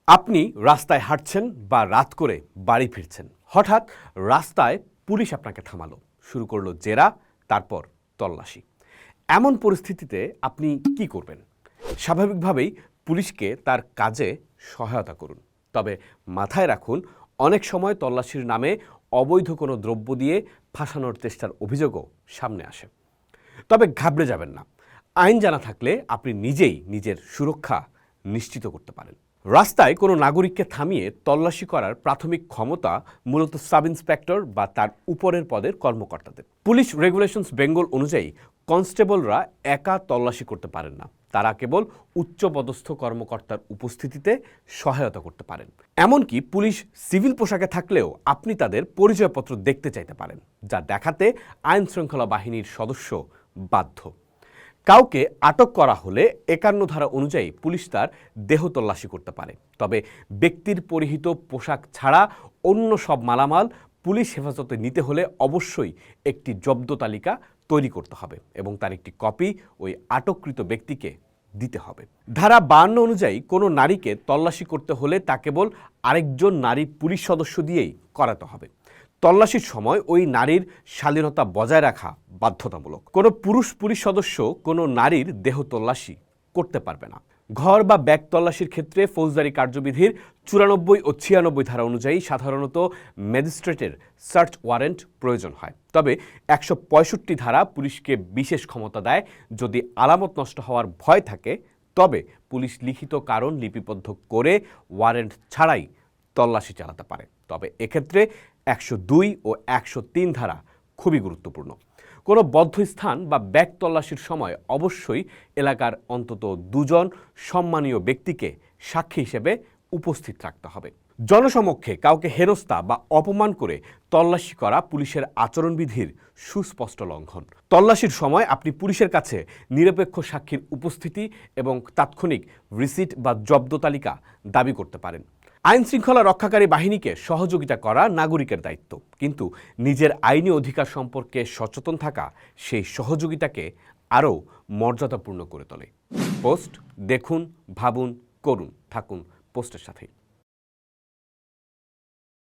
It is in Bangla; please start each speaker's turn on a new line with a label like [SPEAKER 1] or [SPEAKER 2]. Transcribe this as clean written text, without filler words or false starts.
[SPEAKER 1] আপনি রাস্তায় হাঁটছেন বা রাত করে বাড়ি ফিরছেন, হঠাৎ রাস্তায় পুলিশ আপনাকে থামালো, শুরু করলো জেরা, তারপর তল্লাশি। এমন পরিস্থিতিতে আপনি কি করবেন? স্বাভাবিকভাবেই পুলিশকে তার কাজে সহায়তা করুন। তবে মাথায় রাখুন, অনেক সময় তল্লাশির নামে অবৈধ কোনো দ্রব্য দিয়ে ফাঁসানোর চেষ্টার অভিযোগও সামনে আসে। তবে ঘাবড়ে যাবেন না, আইন জানা থাকলে আপনি নিজেই নিজের সুরক্ষা নিশ্চিত করতে পারেন। রাস্তায় কোনো নাগরিককে থামিয়ে তল্লাশি করার প্রাথমিক ক্ষমতা মূলত সাব ইন্সপেক্টর বা তার উপরের পদের কর্মকর্তাদের। পুলিশ রেগুলেশনস বেঙ্গল অনুযায়ী কনস্টেবলরা একা তল্লাশি করতে পারেন না, তারা কেবল উচ্চপদস্থ কর্মকর্তার উপস্থিতিতে সহায়তা করতে পারেন। এমনকি পুলিশ সিভিল পোশাকে থাকলেও আপনি তাদের পরিচয়পত্র দেখতে চাইতে পারেন, যা দেখাতে আইন শৃঙ্খলা বাহিনীর সদস্য বাধ্য। কাউকে আটক করা হলে ৫১ ধারা অনুযায়ী পুলিশ তার দেহ তল্লাশি করতে পারে। তবে ব্যক্তির পরিহিত পোশাক ছাড়া অন্য সব মালামাল পুলিশ হেফাজতে নিতে হলে অবশ্যই একটি জব্দ তালিকা তৈরি করতে হবে এবং তার একটি কপি ওই আটককৃত ব্যক্তিকে দিতে হবে। ধারা ৫২ অনুযায়ী কোনো নারীকে তল্লাশি করতে হলে তা কেবল আরেকজন নারী পুলিশ সদস্য দিয়েই করাতে হবে। তল্লাশির সময় ওই নারীর শালীনতা বজায় রাখা বাধ্যতামূলক। কোনো পুরুষ পুলিশ সদস্য কোনো নারীর দেহ তল্লাশি করতে পারবে না। ঘর বা ব্যাগ তল্লাশির ক্ষেত্রে ফৌজদারি কার্যবিধির ৯৪ ও ৯৬ ধারা অনুযায়ী সাধারণত ম্যাজিস্ট্রেটের সার্চ ওয়ারেন্ট প্রয়োজন হয়। তবে ১৬৫ ধারা পুলিশকে বিশেষ ক্ষমতা দেয়, যদি আলামত নষ্ট হওয়ার ভয় থাকে তবে পুলিশ লিখিত কারণ লিপিবদ্ধ করে ওয়ারেন্ট ছাড়াই তল্লাশি চালাতে পারে। তবে এক্ষেত্রে ১০২ ও ১০৩ ধারা খুবই গুরুত্বপূর্ণ। কোনো বদ্ধ স্থান বা ব্যাগ তল্লাশির সময় অবশ্যই এলাকার অন্তত ২ জন সম্মানীয় ব্যক্তিকে সাক্ষী হিসেবে উপস্থিত রাখতে হবে। জনসমক্ষে কাউকে হেনস্থা বা অপমান করে তল্লাশি করা পুলিশের আচরণবিধির সুস্পষ্ট লঙ্ঘন। তল্লাশির সময় আপনি পুলিশের কাছে নিরপেক্ষ সাক্ষীর উপস্থিতি এবং তাৎক্ষণিক রিসিট বা জব্দ তালিকা দাবি করতে পারেন। আইন শৃঙ্খলা রক্ষাকারী বাহিনীকে সহযোগিতা করা নাগরিকের দায়িত্ব, কিন্তু নিজের আইনি অধিকার সম্পর্কে সচেতন থাকা সেই সহযোগিতাকে আরও মর্যাদাপূর্ণ করে তোলে। পোস্ট দেখুন, ভাবুন, করুন। থাকুন পোস্টের সাথেই।